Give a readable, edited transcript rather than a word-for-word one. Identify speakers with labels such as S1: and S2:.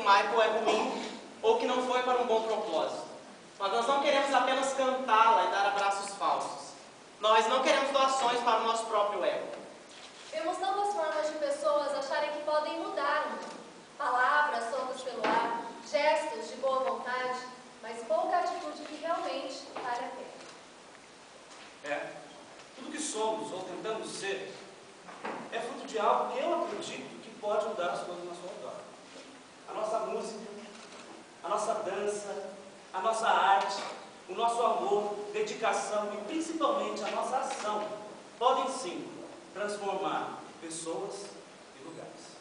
S1: Michael é ruim ou que não foi para um bom propósito. Mas nós não queremos apenas cantá-la e dar abraços falsos. Nós não queremos doações para o nosso próprio ego.
S2: Vemos tantas formas de pessoas acharem que podem mudar o mundo. Palavras soltas pelo ar, gestos de boa vontade, mas pouca atitude que realmente vale a pena.
S3: Tudo que somos ou tentamos ser é fruto de algo que eu acredito que pode mudar as coisas na sua redor. A nossa música, a nossa dança, a nossa arte, o nosso amor, dedicação e principalmente a nossa ação podem sim transformar pessoas e lugares.